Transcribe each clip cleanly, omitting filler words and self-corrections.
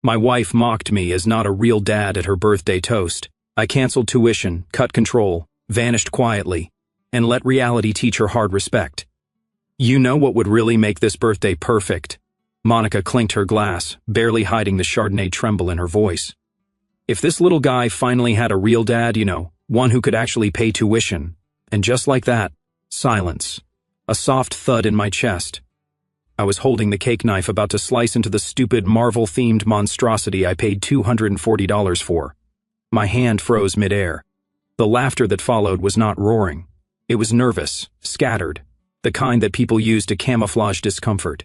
My wife mocked me as not a real dad at her birthday toast. I canceled tuition, cut control, vanished quietly, and let reality teach her hard respect. You know what would really make this birthday perfect? Monica clinked her glass, barely hiding the Chardonnay tremble in her voice. If this little guy finally had a real dad, one who could actually pay tuition. And just like that, silence. A soft thud in my chest. I was holding the cake knife about to slice into the stupid Marvel-themed monstrosity I paid $240 for. My hand froze midair. The laughter that followed was not roaring. It was nervous, scattered, the kind that people use to camouflage discomfort.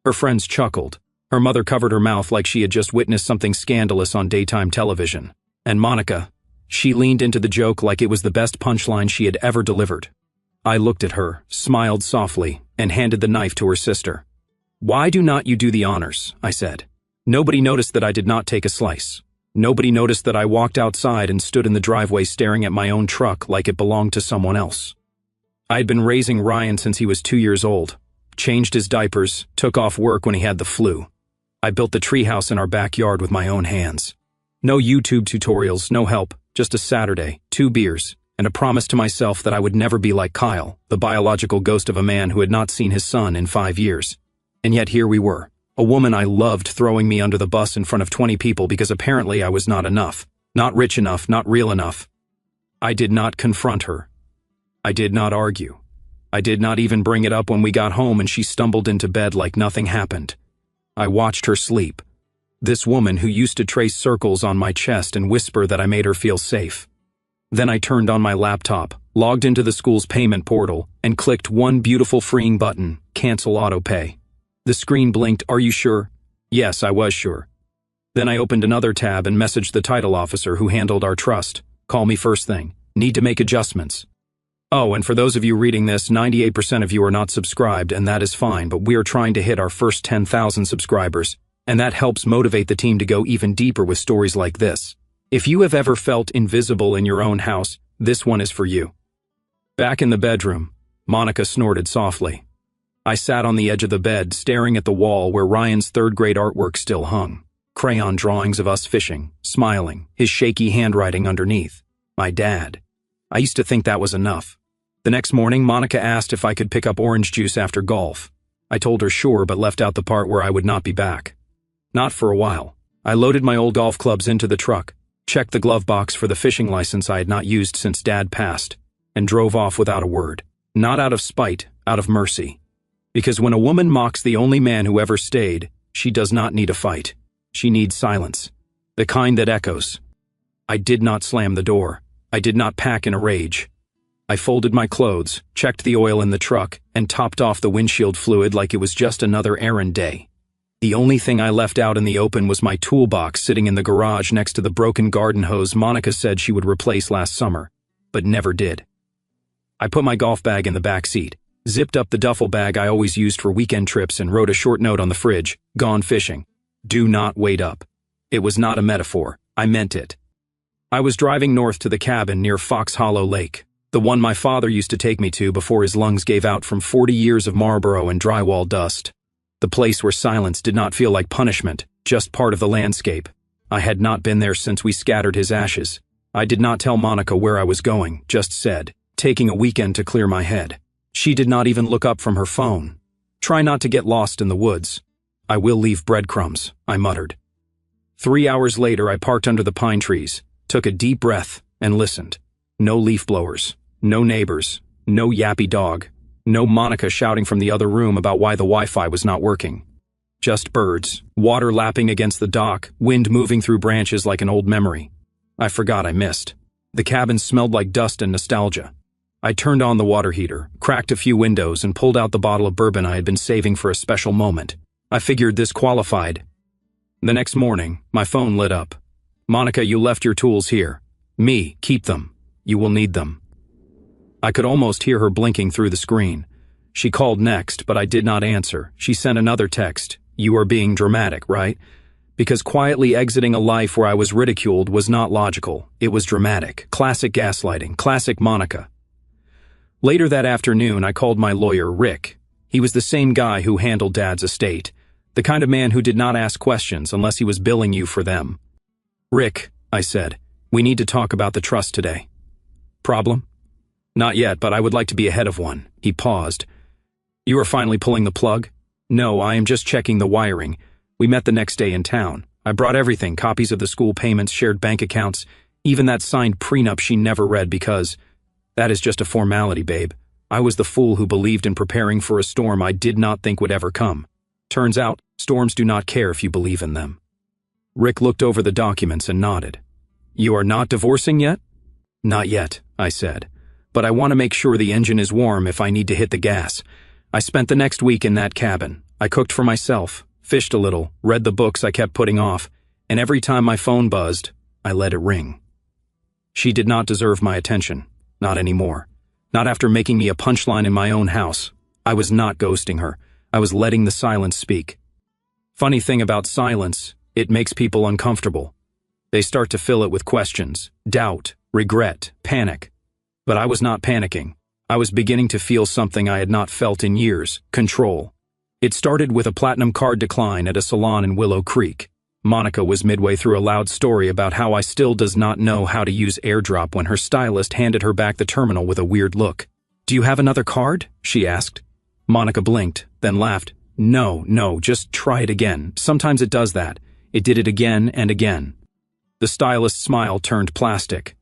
Her friends chuckled. Her mother covered her mouth like she had just witnessed something scandalous on daytime television. And Monica, she leaned into the joke like it was the best punchline she had ever delivered. I looked at her, smiled softly, and handed the knife to her sister. "Why do not you do the honors?" I said. Nobody noticed that I did not take a slice. Nobody noticed that I walked outside and stood in the driveway staring at my own truck like it belonged to someone else. I had been raising Ryan since he was 2 years old, changed his diapers, took off work when he had the flu. I built the treehouse in our backyard with my own hands. No YouTube tutorials, no help, just a Saturday, 2 beers, and a promise to myself that I would never be like Kyle, the biological ghost of a man who had not seen his son in 5 years. And yet here we were, a woman I loved throwing me under the bus in front of 20 people because apparently I was not enough, not rich enough, not real enough. I did not confront her. I did not argue. I did not even bring it up when we got home and she stumbled into bed like nothing happened. I watched her sleep. This woman who used to trace circles on my chest and whisper that I made her feel safe. Then I turned on my laptop, logged into the school's payment portal, and clicked one beautiful freeing button, cancel autopay. The screen blinked, "Are you sure?" Yes, I was sure. Then I opened another tab and messaged the title officer who handled our trust. "Call me first thing. Need to make adjustments." Oh, and for those of you reading this, 98% of you are not subscribed, and that is fine, but we are trying to hit our first 10,000 subscribers, and that helps motivate the team to go even deeper with stories like this. If you have ever felt invisible in your own house, this one is for you. Back in the bedroom, Monica snorted softly. I sat on the edge of the bed, staring at the wall where Ryan's third-grade artwork still hung. Crayon drawings of us fishing, smiling, his shaky handwriting underneath. My dad. I used to think that was enough. The next morning, Monica asked if I could pick up orange juice after golf. I told her sure, but left out the part where I would not be back. Not for a while. I loaded my old golf clubs into the truck, checked the glove box for the fishing license I had not used since Dad passed, and drove off without a word. Not out of spite, out of mercy. Because when a woman mocks the only man who ever stayed, she does not need a fight. She needs silence. The kind that echoes. I did not slam the door. I did not pack in a rage. I folded my clothes, checked the oil in the truck, and topped off the windshield fluid like it was just another errand day. The only thing I left out in the open was my toolbox sitting in the garage next to the broken garden hose Monica said she would replace last summer, but never did. I put my golf bag in the back seat, zipped up the duffel bag I always used for weekend trips, and wrote a short note on the fridge, "Gone fishing. Do not wait up." It was not a metaphor. I meant it. I was driving north to the cabin near Fox Hollow Lake, the one my father used to take me to before his lungs gave out from 40 years of Marlboro and drywall dust. The place where silence did not feel like punishment, just part of the landscape. I had not been there since we scattered his ashes. I did not tell Monica where I was going, just said, taking a weekend to clear my head. She did not even look up from her phone. "Try not to get lost in the woods." "I will leave breadcrumbs," I muttered. 3 hours later, I parked under the pine trees, took a deep breath, and listened. No leaf blowers, no neighbors, no yappy dog, no Monica shouting from the other room about why the Wi-Fi was not working. Just birds, water lapping against the dock, wind moving through branches like an old memory. I forgot I missed. The cabin smelled like dust and nostalgia. I turned on the water heater, cracked a few windows, and pulled out the bottle of bourbon I had been saving for a special moment. I figured this qualified. The next morning, my phone lit up. "Monica, you left your tools here. Me, keep them. You will need them." I could almost hear her blinking through the screen. She called next, but I did not answer. She sent another text. "You are being dramatic, right?" Because quietly exiting a life where I was ridiculed was not logical. It was dramatic. Classic gaslighting. Classic Monica. Later that afternoon, I called my lawyer, Rick. He was the same guy who handled Dad's estate. The kind of man who did not ask questions unless he was billing you for them. "Rick," I said, "we need to talk about the trust today." "Problem?" "Not yet, but I would like to be ahead of one." He paused. "You are finally pulling the plug?" "No, I am just checking the wiring. We met the next day in town. I brought everything, copies of the school payments, shared bank accounts, even that signed prenup she never read because that is just a formality, babe. I was the fool who believed in preparing for a storm I did not think would ever come. Turns out, storms do not care if you believe in them." Rick looked over the documents and nodded. "You are not divorcing yet?" "Not yet," I said, "but I want to make sure the engine is warm if I need to hit the gas." I spent the next week in that cabin. I cooked for myself, fished a little, read the books I kept putting off, and every time my phone buzzed, I let it ring. She did not deserve my attention. Not anymore. Not after making me a punchline in my own house. I was not ghosting her. I was letting the silence speak. Funny thing about silence, it makes people uncomfortable. They start to fill it with questions, doubt, regret, panic. But I was not panicking. I was beginning to feel something I had not felt in years, control. It started with a platinum card decline at a salon in Willow Creek. Monica was midway through a loud story about how I still does not know how to use AirDrop when her stylist handed her back the terminal with a weird look. "Do you have another card?" she asked. Monica blinked, then laughed. No, just try it again. Sometimes it does that." It did it again and again. The stylist's smile turned plastic.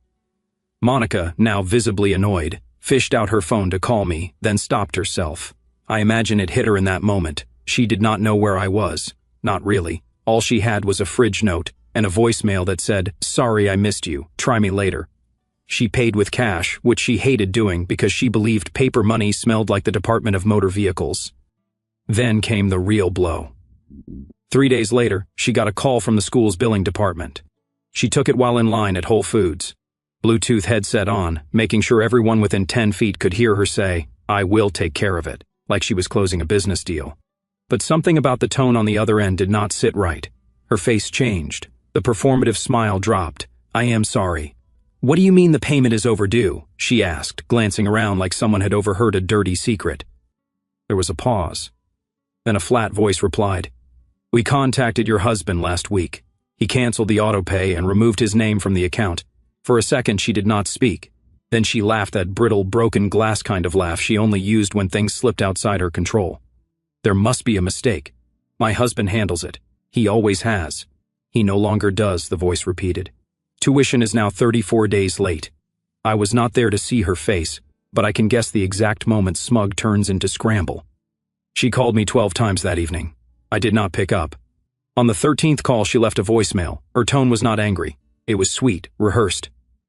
Monica, now visibly annoyed, fished out her phone to call me, then stopped herself. I imagine it hit her in that moment. She did not know where I was. Not really. All she had was a fridge note and a voicemail that said, "Sorry I missed you, try me later." She paid with cash, which she hated doing because she believed paper money smelled like the Department of Motor Vehicles. Then came the real blow. 3 days later, she got a call from the school's billing department. She took it while in line at Whole Foods. Bluetooth headset on, making sure everyone within 10 feet could hear her say, "I will take care of it," like she was closing a business deal. But something about the tone on the other end did not sit right. Her face changed. The performative smile dropped. "I am sorry." "What do you mean the payment is overdue?" she asked, glancing around like someone had overheard a dirty secret. There was a pause. Then a flat voice replied, "We contacted your husband last week. He canceled the autopay and removed his name from the account." For a second she did not speak. Then she laughed that brittle, broken glass kind of laugh she only used when things slipped outside her control. "There must be a mistake. My husband handles it. He always has." "He no longer does," the voice repeated. "Tuition is now 34 days late." I was not there to see her face, but I can guess the exact moment smug turns into scramble. She called me 12 times that evening. I did not pick up. On the 13th call she left a voicemail. Her tone was not angry. It was sweet, rehearsed.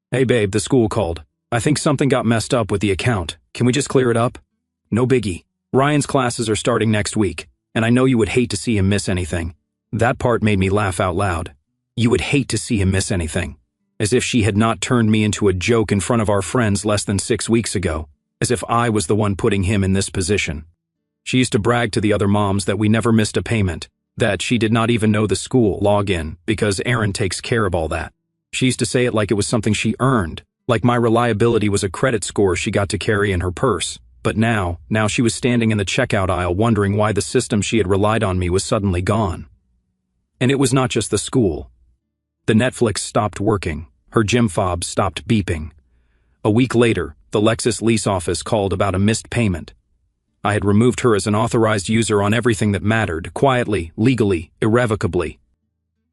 "Hey babe, the school called. I think something got messed up with the account. Can we just clear it up?" "No biggie. Ryan's classes are starting next week, and I know you would hate to see him miss anything." That part made me laugh out loud. You would hate to see him miss anything. As if she had not turned me into a joke in front of our friends less than 6 weeks ago. As if I was the one putting him in this position. She used to brag to the other moms that we never missed a payment, that she did not even know the school login because Aaron takes care of all that. She used to say it like it was something she earned, like my reliability was a credit score she got to carry in her purse. But now she was standing in the checkout aisle wondering why the system she had relied on me was suddenly gone. And it was not just the school. The Netflix stopped working. Her gym fob stopped beeping. A week later, the Lexus lease office called about a missed payment. I had removed her as an authorized user on everything that mattered, quietly, legally, irrevocably.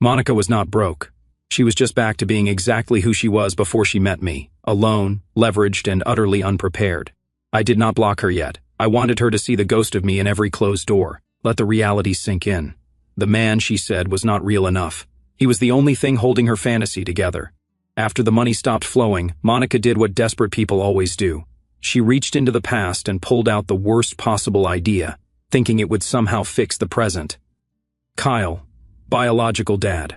Monica was not broke. She was just back to being exactly who she was before she met me, alone, leveraged, and utterly unprepared. I did not block her yet. I wanted her to see the ghost of me in every closed door. Let the reality sink in. The man, she said, was not real enough. He was the only thing holding her fantasy together. After the money stopped flowing, Monica did what desperate people always do. She reached into the past and pulled out the worst possible idea, thinking it would somehow fix the present. Kyle, biological dad,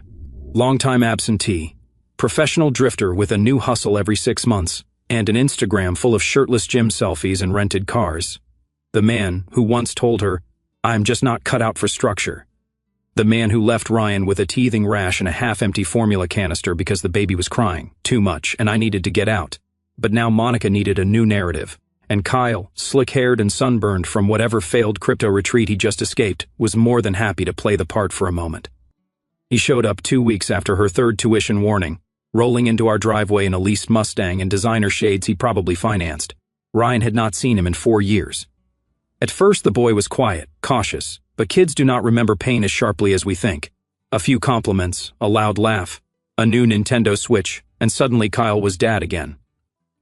longtime absentee, professional drifter with a new hustle every 6 months, and an Instagram full of shirtless gym selfies and rented cars. The man who once told her, "I'm just not cut out for structure." The man who left Ryan with a teething rash and a half-empty formula canister because the baby was crying too much and I needed to get out. But now Monica needed a new narrative, And Kyle, slick-haired and sunburned from whatever failed crypto retreat he just escaped, was more than happy to play the part for a moment. He showed up 2 weeks after her third tuition warning, rolling into our driveway in a leased Mustang and designer shades he probably financed. Ryan had not seen him in 4 years. At first the boy was quiet, cautious, but kids do not remember pain as sharply as we think. A few compliments, a loud laugh, a new Nintendo Switch, and suddenly Kyle was dad again.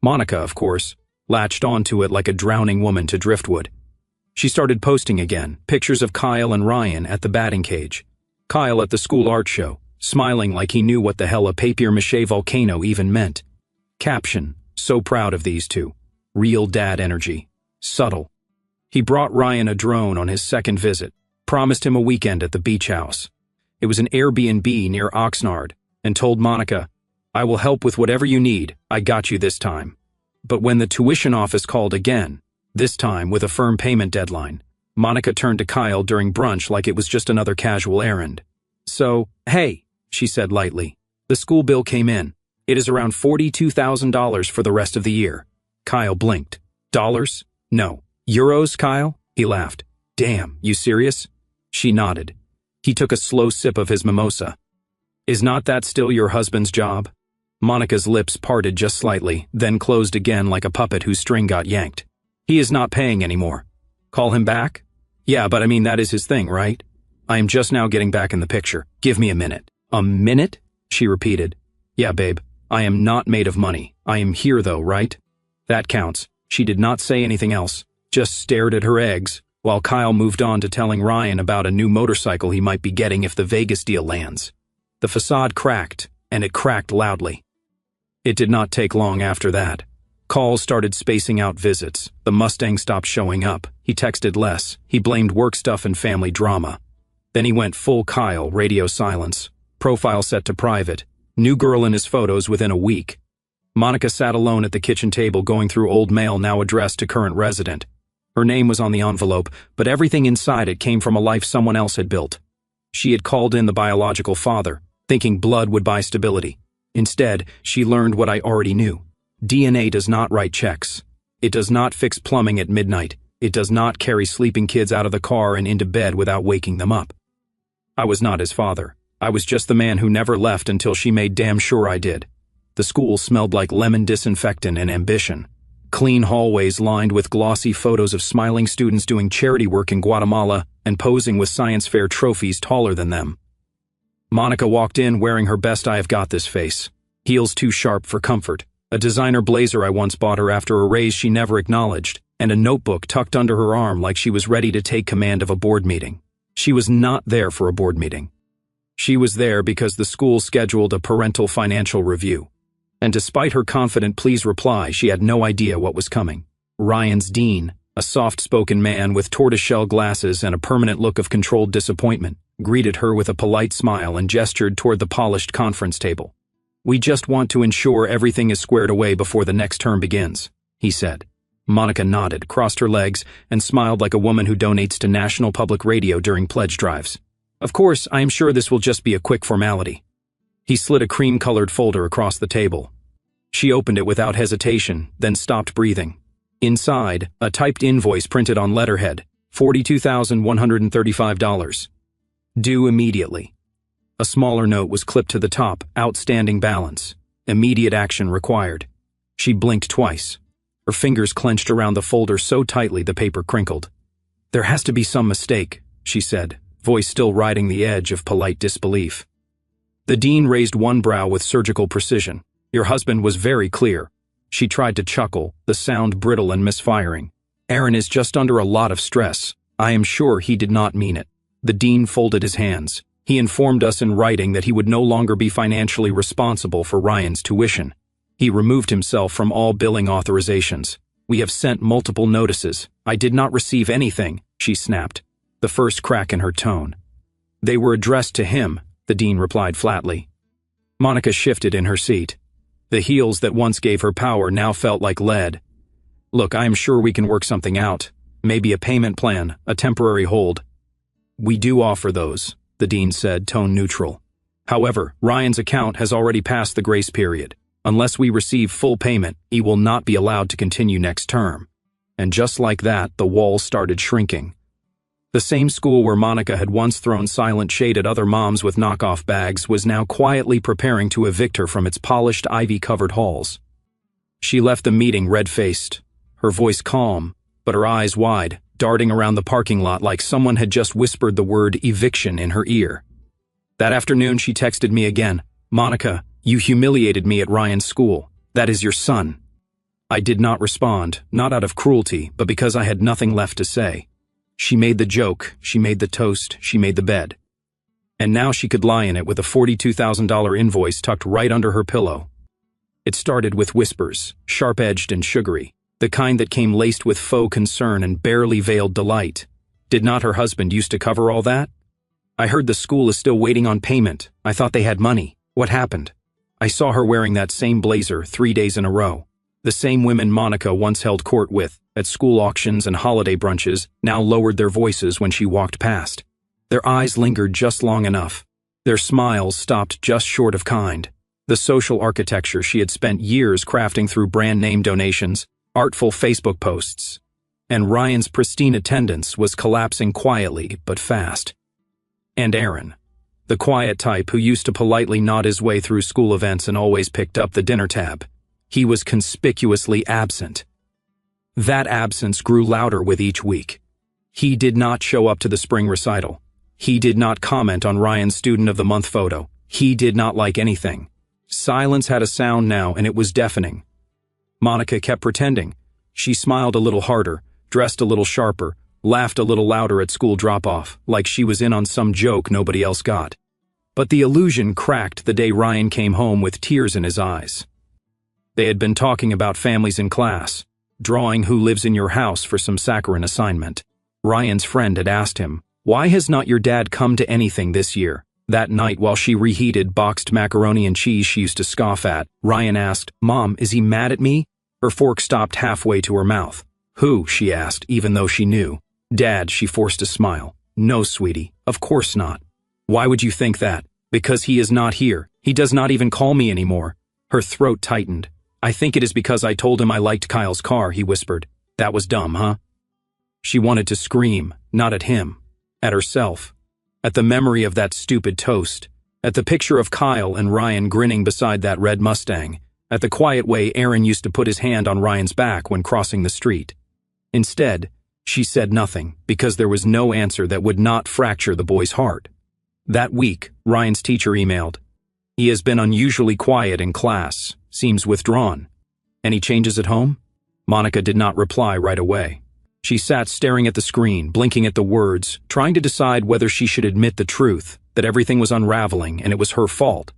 Monica, of course, latched onto it like a drowning woman to driftwood. She started posting again, pictures of Kyle and Ryan at the batting cage. Kyle at the school art show, smiling like he knew what the hell a papier-mâché volcano even meant. Caption, so proud of these two. Real dad energy. Subtle. He brought Ryan a drone on his second visit, promised him a weekend at the beach house. It was an Airbnb near Oxnard, and told Monica, "I will help with whatever you need, I got you this time." But when the tuition office called again, this time with a firm payment deadline, Monica turned to Kyle during brunch like it was just another casual errand. "So, hey," she said lightly, "the school bill came in. It is around $42,000 for the rest of the year." Kyle blinked. "Dollars? No. Euros, Kyle?" He laughed. "Damn, you serious?" She nodded. He took a slow sip of his mimosa. "Is not that still your husband's job?" Monica's lips parted just slightly, then closed again like a puppet whose string got yanked. "He is not paying anymore." "Call him back?" "Yeah, but I mean that is his thing, right? I am just now getting back in the picture. Give me a minute." "A minute?" she repeated. "Yeah, babe. I am not made of money. I am here though, right? That counts." She did not say anything else, just stared at her eggs, while Kyle moved on to telling Ryan about a new motorcycle he might be getting if the Vegas deal lands. The facade cracked, and it cracked loudly. It did not take long after that. Calls started spacing out visits. The Mustang stopped showing up. He texted less. He blamed work stuff and family drama. Then he went full Kyle, radio silence. Profile set to private. New girl in his photos within a week. Monica sat alone at the kitchen table going through old mail now addressed to current resident. Her name was on the envelope, but everything inside it came from a life someone else had built. She had called in the biological father, thinking blood would buy stability. Instead, she learned what I already knew. DNA does not write checks. It does not fix plumbing at midnight. It does not carry sleeping kids out of the car and into bed without waking them up. I was not his father. I was just the man who never left until she made damn sure I did. The school smelled like lemon disinfectant and ambition. Clean hallways lined with glossy photos of smiling students doing charity work in Guatemala and posing with science fair trophies taller than them. Monica walked in wearing her best I have got this face. Heels too sharp for comfort, a designer blazer I once bought her after a raise she never acknowledged, and a notebook tucked under her arm like she was ready to take command of a board meeting. She was not there for a board meeting. She was there because the school scheduled a parental financial review. And despite her confident please reply, she had no idea what was coming. Ryan's dean, a soft-spoken man with tortoiseshell glasses and a permanent look of controlled disappointment, greeted her with a polite smile and gestured toward the polished conference table. "We just want to ensure everything is squared away before the next term begins," he said. Monica nodded, crossed her legs, and smiled like a woman who donates to National Public Radio during pledge drives. "Of course, I am sure this will just be a quick formality." He slid a cream-colored folder across the table. She opened it without hesitation, then stopped breathing. Inside, a typed invoice printed on letterhead, $42,135. Due immediately. A smaller note was clipped to the top, outstanding balance. Immediate action required. She blinked twice. Her fingers clenched around the folder so tightly the paper crinkled. "There has to be some mistake," she said, voice still riding the edge of polite disbelief. The dean raised one brow with surgical precision. "Your husband was very clear." She tried to chuckle, the sound brittle and misfiring. "Aaron is just under a lot of stress. I am sure he did not mean it." The dean folded his hands. He informed us in writing that he would no longer be financially responsible for Ryan's tuition. He removed himself from all billing authorizations. "We have sent multiple notices. I did not receive anything," she snapped, the first crack in her tone. "They were addressed to him," the dean replied flatly. Monica shifted in her seat. The heels that once gave her power now felt like lead. "Look, I am sure we can work something out. Maybe a payment plan, a temporary hold." "We do offer those," the dean said, tone neutral. "However, Ryan's account has already passed the grace period. Unless we receive full payment, he will not be allowed to continue next term." And just like that, the wall started shrinking. The same school where Monica had once thrown silent shade at other moms with knockoff bags was now quietly preparing to evict her from its polished, ivy-covered halls. She left the meeting red-faced, her voice calm, but her eyes wide, darting around the parking lot like someone had just whispered the word eviction in her ear. That afternoon, she texted me again. "Monica, you humiliated me at Ryan's school. That is your son." I did not respond, not out of cruelty, but because I had nothing left to say. She made the joke, she made the toast, she made the bed. And now she could lie in it with a $42,000 invoice tucked right under her pillow. It started with whispers, sharp-edged and sugary, the kind that came laced with faux concern and barely veiled delight. Did not her husband used to cover all that? "I heard the school is still waiting on payment. I thought they had money. What happened?" I saw her wearing that same blazer 3 days in a row. The same women Monica once held court with, at school auctions and holiday brunches, now lowered their voices when she walked past. Their eyes lingered just long enough. Their smiles stopped just short of kind. The social architecture she had spent years crafting through brand-name donations, artful Facebook posts. And Ryan's pristine attendance was collapsing quietly but fast. And Aaron, the quiet type who used to politely nod his way through school events and always picked up the dinner tab. He was conspicuously absent. That absence grew louder with each week. He did not show up to the spring recital. He did not comment on Ryan's Student of the Month photo. He did not like anything. Silence had a sound now, and it was deafening. Monica kept pretending. She smiled a little harder, dressed a little sharper, laughed a little louder at school drop-off, like she was in on some joke nobody else got. But the illusion cracked the day Ryan came home with tears in his eyes. They had been talking about families in class, drawing who lives in your house for some saccharine assignment. Ryan's friend had asked him, "Why has not your dad come to anything this year?" That night, while she reheated boxed macaroni and cheese she used to scoff at, Ryan asked, "Mom, is he mad at me?" Her fork stopped halfway to her mouth. "Who?" she asked, even though she knew. "Dad," she forced a smile. "No, sweetie, of course not." "Why would you think that?" "Because he is not here. He does not even call me anymore." Her throat tightened. "I think it is because I told him I liked Kyle's car," he whispered. "That was dumb, huh?" She wanted to scream, not at him, at herself, at the memory of that stupid toast, at the picture of Kyle and Ryan grinning beside that red Mustang, at the quiet way Aaron used to put his hand on Ryan's back when crossing the street. Instead, she said nothing, because there was no answer that would not fracture the boy's heart. That week, Ryan's teacher emailed, "He has been unusually quiet in class, seems withdrawn. Any changes at home?" Monica did not reply right away. She sat staring at the screen, blinking at the words, trying to decide whether she should admit the truth, that everything was unraveling and it was her fault.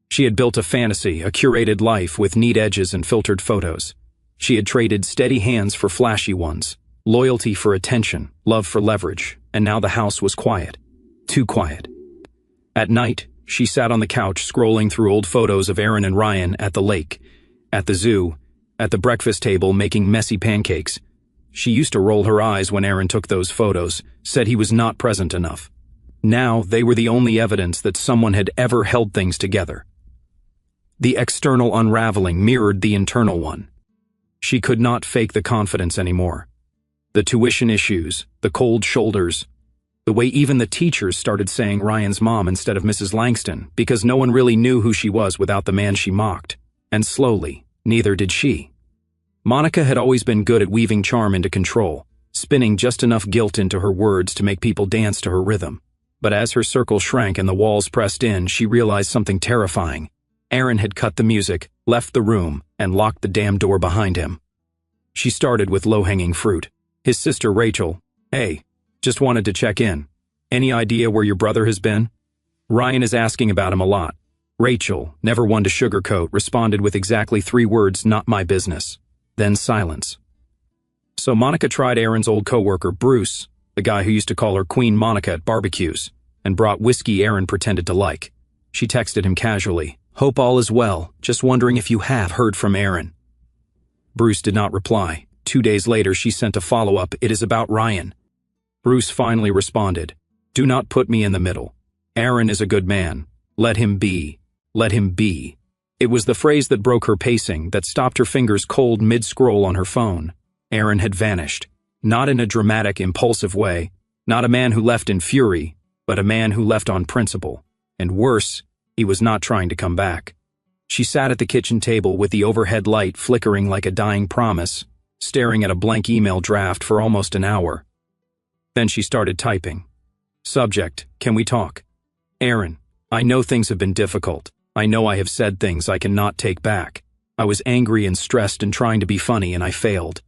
She had built a fantasy, a curated life with neat edges and filtered photos. She had traded steady hands for flashy ones, loyalty for attention, love for leverage, and now the house was quiet. Too quiet. At night, she sat on the couch scrolling through old photos of Aaron and Ryan at the lake, at the zoo, at the breakfast table making messy pancakes. She used to roll her eyes when Aaron took those photos, said he was not present enough. Now they were the only evidence that someone had ever held things together. The external unraveling mirrored the internal one. She could not fake the confidence anymore. The tuition issues, the cold shoulders, the way even the teachers started saying Ryan's mom instead of Mrs. Langston because no one really knew who she was without the man she mocked. And slowly, neither did she. Monica had always been good at weaving charm into control, spinning just enough guilt into her words to make people dance to her rhythm. But as her circle shrank and the walls pressed in, she realized something terrifying. Aaron had cut the music, left the room, and locked the damn door behind him. She started with low-hanging fruit. His sister Rachel, "Hey, just wanted to check in. Any idea where your brother has been? Ryan is asking about him a lot." Rachel, never one to sugarcoat, responded with exactly 3 words, "Not my business." Then silence. So Monica tried Aaron's old coworker, Bruce, the guy who used to call her Queen Monica at barbecues, and brought whiskey Aaron pretended to like. She texted him casually, "Hope all is well, just wondering if you have heard from Aaron." Bruce did not reply. 2 days later, she sent a follow-up, "It is about Ryan." Bruce finally responded, "Do not put me in the middle. Aaron is a good man. Let him be. Let him be." It was the phrase that broke her pacing, that stopped her fingers cold mid-scroll on her phone. Aaron had vanished. Not in a dramatic, impulsive way, not a man who left in fury, but a man who left on principle. And worse, he was not trying to come back. She sat at the kitchen table with the overhead light flickering like a dying promise, staring at a blank email draft for almost an hour. Then she started typing. Subject, can we talk? Aaron, I know things have been difficult. I know I have said things I cannot take back. I was angry and stressed and trying to be funny and I failed.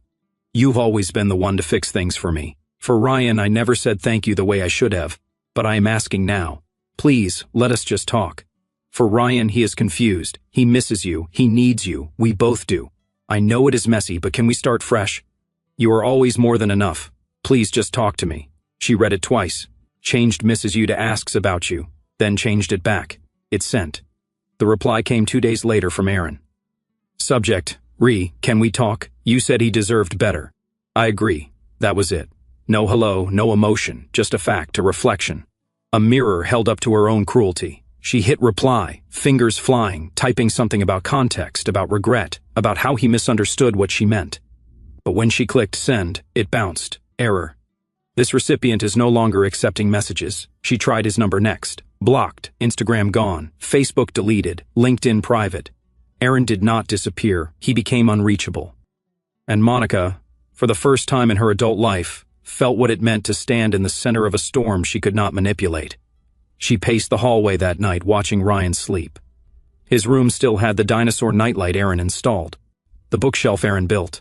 You've always been the one to fix things for me. For Ryan, I never said thank you the way I should have, but I am asking now. Please, let us just talk. For Ryan, he is confused. He misses you. He needs you. We both do. I know it is messy, but can we start fresh? You are always more than enough. Please just talk to me. She read it twice. Changed misses you to asks about you. Then changed it back. It sent. The reply came 2 days later from Aaron. Subject, can we talk? You said he deserved better. I agree. That was it. No hello, no emotion, just a fact, a reflection. A mirror held up to her own cruelty. She hit reply, fingers flying, typing something about context, about regret, about how he misunderstood what she meant. But when she clicked send, it bounced. Error. This recipient is no longer accepting messages. She tried his number next. Blocked, Instagram gone, Facebook deleted, LinkedIn private. Aaron did not disappear. He became unreachable. And Monica, for the first time in her adult life, felt what it meant to stand in the center of a storm she could not manipulate. She paced the hallway that night watching Ryan sleep. His room still had the dinosaur nightlight Aaron installed, the bookshelf Aaron built.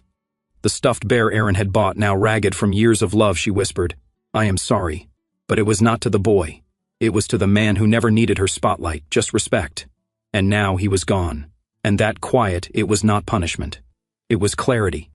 The stuffed bear Aaron had bought, now ragged from years of love, she whispered, I am sorry. But it was not to the boy. It was to the man who never needed her spotlight, just respect. And now he was gone. And that quiet, it was not punishment. It was clarity.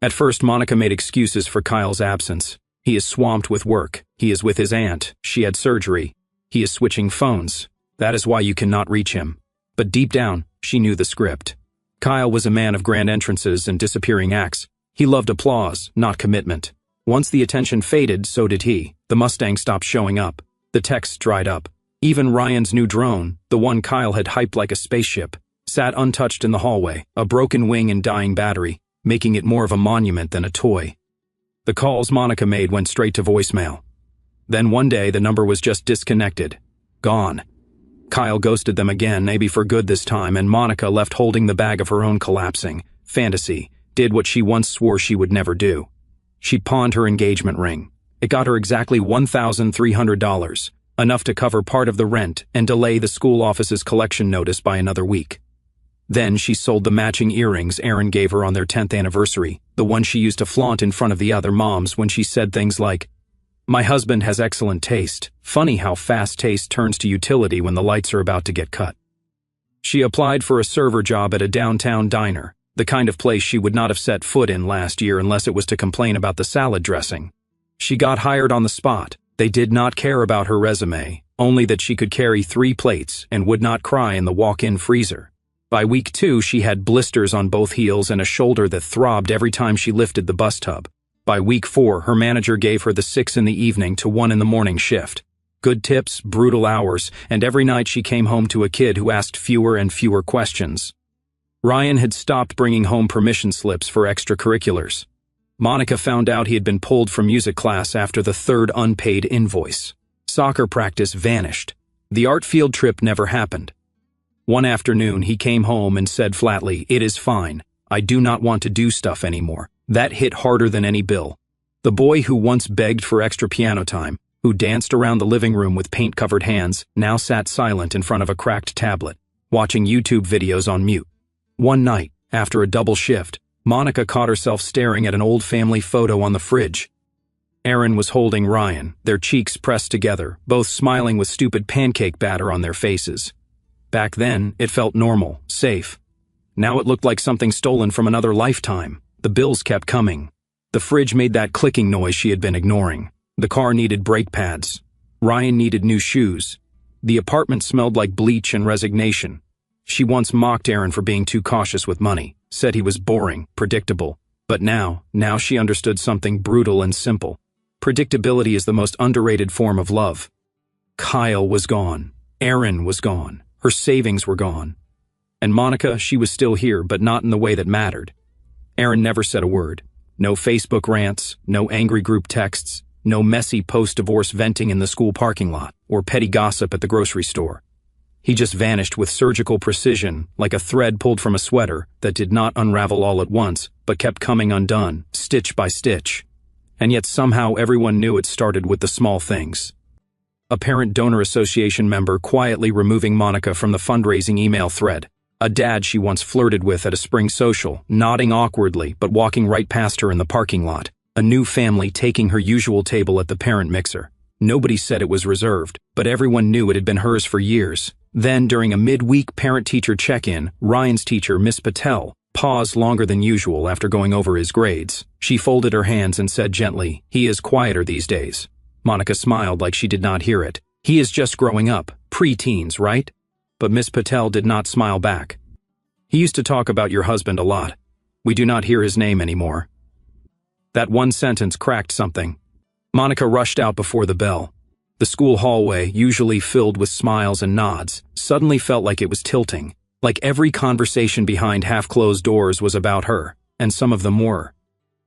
At first, Monica made excuses for Kyle's absence. He is swamped with work. He is with his aunt. She had surgery. He is switching phones. That is why you cannot reach him. But deep down, she knew the script. Kyle was a man of grand entrances and disappearing acts. He loved applause, not commitment. Once the attention faded, so did he. The Mustang stopped showing up. The texts dried up. Even Ryan's new drone, the one Kyle had hyped like a spaceship, sat untouched in the hallway, a broken wing and dying battery, making it more of a monument than a toy. The calls Monica made went straight to voicemail. Then one day, the number was just disconnected. Gone. Kyle ghosted them again, maybe for good this time, and Monica, left holding the bag of her own collapsing fantasy, did what she once swore she would never do. She pawned her engagement ring. It got her exactly $1,300, enough to cover part of the rent and delay the school office's collection notice by another week. Then she sold the matching earrings Aaron gave her on their 10th anniversary, the one she used to flaunt in front of the other moms when she said things like, my husband has excellent taste. Funny how fast taste turns to utility when the lights are about to get cut. She applied for a server job at a downtown diner, the kind of place she would not have set foot in last year unless it was to complain about the salad dressing. She got hired on the spot. They did not care about her resume, only that she could carry 3 plates and would not cry in the walk-in freezer. By week 2, she had blisters on both heels and a shoulder that throbbed every time she lifted the bus tub. By week 4, her manager gave her the 6 in the evening to 1 in the morning shift. Good tips, brutal hours, and every night she came home to a kid who asked fewer and fewer questions. Ryan had stopped bringing home permission slips for extracurriculars. Monica found out he had been pulled from music class after the 3rd unpaid invoice. Soccer practice vanished. The art field trip never happened. One afternoon, he came home and said flatly, it is fine. I do not want to do stuff anymore. That hit harder than any bill. The boy who once begged for extra piano time, who danced around the living room with paint-covered hands, now sat silent in front of a cracked tablet, watching YouTube videos on mute. One night, after a double shift, Monica caught herself staring at an old family photo on the fridge. Aaron was holding Ryan, their cheeks pressed together, both smiling with stupid pancake batter on their faces. Back then, it felt normal, safe. Now it looked like something stolen from another lifetime. The bills kept coming. The fridge made that clicking noise she had been ignoring. The car needed brake pads. Ryan needed new shoes. The apartment smelled like bleach and resignation. She once mocked Aaron for being too cautious with money, said he was boring, predictable. But now she understood something brutal and simple. Predictability is the most underrated form of love. Kyle was gone. Aaron was gone. Her savings were gone. And Monica, she was still here, but not in the way that mattered. Aaron never said a word. No Facebook rants, no angry group texts, no messy post-divorce venting in the school parking lot, or petty gossip at the grocery store. He just vanished with surgical precision, like a thread pulled from a sweater that did not unravel all at once, but kept coming undone, stitch by stitch. And yet somehow everyone knew it started with the small things. A parent-donor association member quietly removing Monica from the fundraising email thread. A dad she once flirted with at a spring social, nodding awkwardly but walking right past her in the parking lot. A new family taking her usual table at the parent mixer. Nobody said it was reserved, but everyone knew it had been hers for years. Then, during a mid-week parent-teacher check-in, Ryan's teacher, Miss Patel, paused longer than usual after going over his grades. She folded her hands and said gently, "He is quieter these days." Monica smiled like she did not hear it. "He is just growing up, pre-teens, right?" But Miss Patel did not smile back. "He used to talk about your husband a lot. We do not hear his name anymore." That one sentence cracked something. Monica rushed out before the bell. The school hallway, usually filled with smiles and nods, suddenly felt like it was tilting. Like every conversation behind half-closed doors was about her, and some of them were.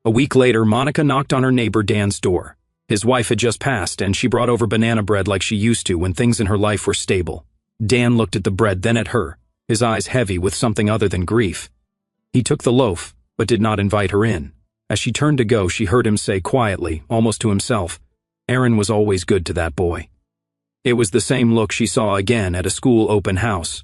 A week later, Monica knocked on her neighbor Dan's door. His wife had just passed, and she brought over banana bread like she used to when things in her life were stable. Dan looked at the bread, then at her, his eyes heavy with something other than grief. He took the loaf, but did not invite her in. As she turned to go, she heard him say quietly, almost to himself, "Aaron was always good to that boy." It was the same look she saw again at a school open house.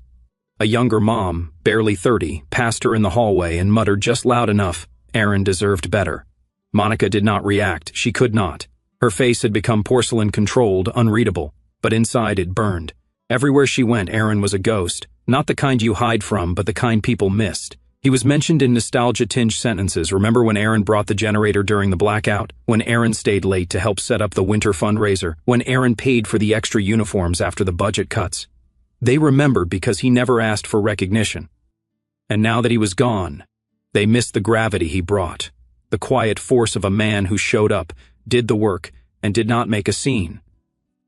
A younger mom, barely 30, passed her in the hallway and muttered just loud enough, "Aaron deserved better." Monica did not react. She could not. Her face had become porcelain-controlled, unreadable, but inside it burned. Everywhere she went, Aaron was a ghost, not the kind you hide from, but the kind people missed. He was mentioned in nostalgia-tinged sentences. Remember when Aaron brought the generator during the blackout? When Aaron stayed late to help set up the winter fundraiser? When Aaron paid for the extra uniforms after the budget cuts? They remembered because he never asked for recognition. And now that he was gone, they missed the gravity he brought, the quiet force of a man who showed up, did the work, and did not make a scene.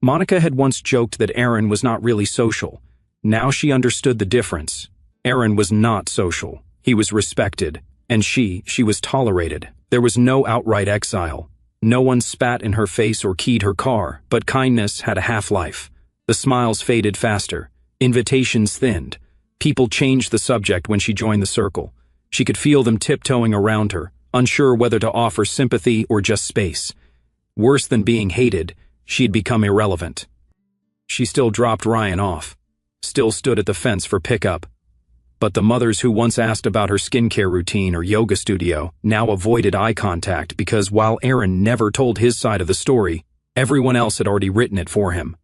Monica had once joked that Aaron was not really social. Now she understood the difference. Aaron was not social. He was respected, and she was tolerated. There was no outright exile. No one spat in her face or keyed her car, but kindness had a half-life. The smiles faded faster. Invitations thinned. People changed the subject when she joined the circle. She could feel them tiptoeing around her, unsure whether to offer sympathy or just space. Worse than being hated, she had become irrelevant. She still dropped Ryan off, still stood at the fence for pickup. But the mothers who once asked about her skincare routine or yoga studio now avoided eye contact because while Aaron never told his side of the story, everyone else had already written it for him.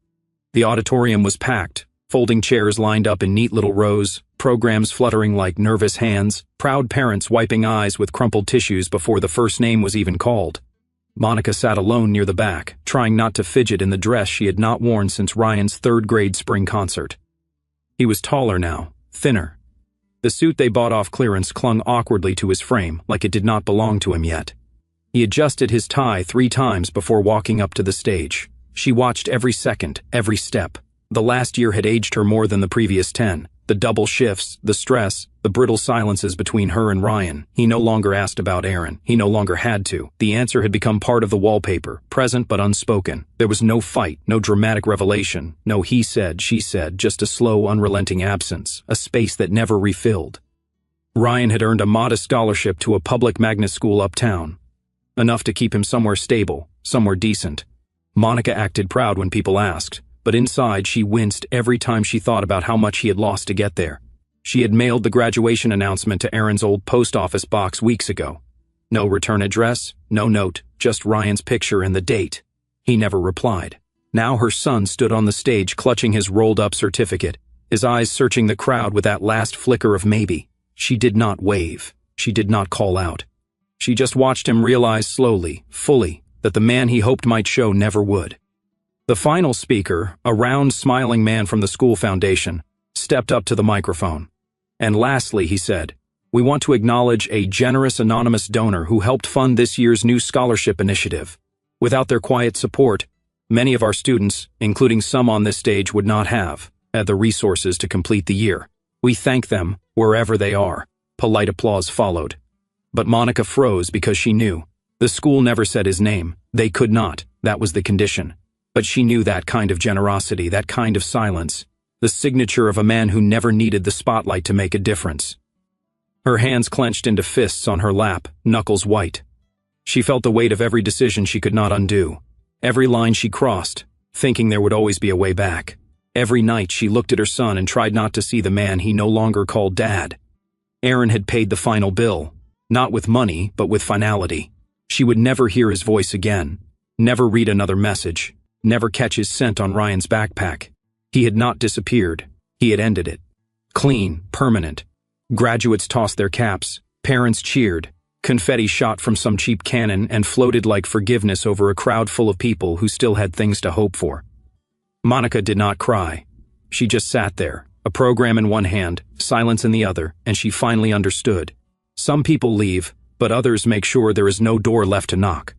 The auditorium was packed, folding chairs lined up in neat little rows, programs fluttering like nervous hands, proud parents wiping eyes with crumpled tissues before the first name was even called. Monica sat alone near the back, trying not to fidget in the dress she had not worn since Ryan's third-grade spring concert. He was taller now, thinner. The suit they bought off clearance clung awkwardly to his frame, like it did not belong to him yet. He adjusted his tie 3 times before walking up to the stage. She watched every second, every step. The last year had aged her more than the previous 10. The double shifts, the stress, the brittle silences between her and Ryan. He no longer asked about Aaron. He no longer had to. The answer had become part of the wallpaper, present but unspoken. There was no fight, no dramatic revelation, no he said, she said, just a slow, unrelenting absence, a space that never refilled. Ryan had earned a modest scholarship to a public magnet school uptown, enough to keep him somewhere stable, somewhere decent. Monica acted proud when people asked, but inside she winced every time she thought about how much he had lost to get there. She had mailed the graduation announcement to Aaron's old post office box weeks ago. No return address, no note, just Ryan's picture and the date. He never replied. Now her son stood on the stage clutching his rolled-up certificate, his eyes searching the crowd with that last flicker of maybe. She did not wave. She did not call out. She just watched him realize slowly, fully, that the man he hoped might show never would. The final speaker, a round, smiling man from the school foundation, stepped up to the microphone. And lastly, he said, "We want to acknowledge a generous anonymous donor who helped fund this year's new scholarship initiative. Without their quiet support, many of our students, including some on this stage, would not have had the resources to complete the year. We thank them wherever they are." Polite applause followed. But Monica froze because she knew. The school never said his name. They could not. That was the condition. But she knew that kind of generosity, that kind of silence. The signature of a man who never needed the spotlight to make a difference. Her hands clenched into fists on her lap, knuckles white. She felt the weight of every decision she could not undo. Every line she crossed, thinking there would always be a way back. Every night she looked at her son and tried not to see the man he no longer called Dad. Aaron had paid the final bill, not with money, but with finality. She would never hear his voice again, never read another message, never catch his scent on Ryan's backpack. He had not disappeared. He had ended it. Clean, permanent. Graduates tossed their caps, parents cheered, confetti shot from some cheap cannon and floated like forgiveness over a crowd full of people who still had things to hope for. Monica did not cry. She just sat there, a program in one hand, silence in the other, and she finally understood. Some people leave, but others make sure there is no door left to knock.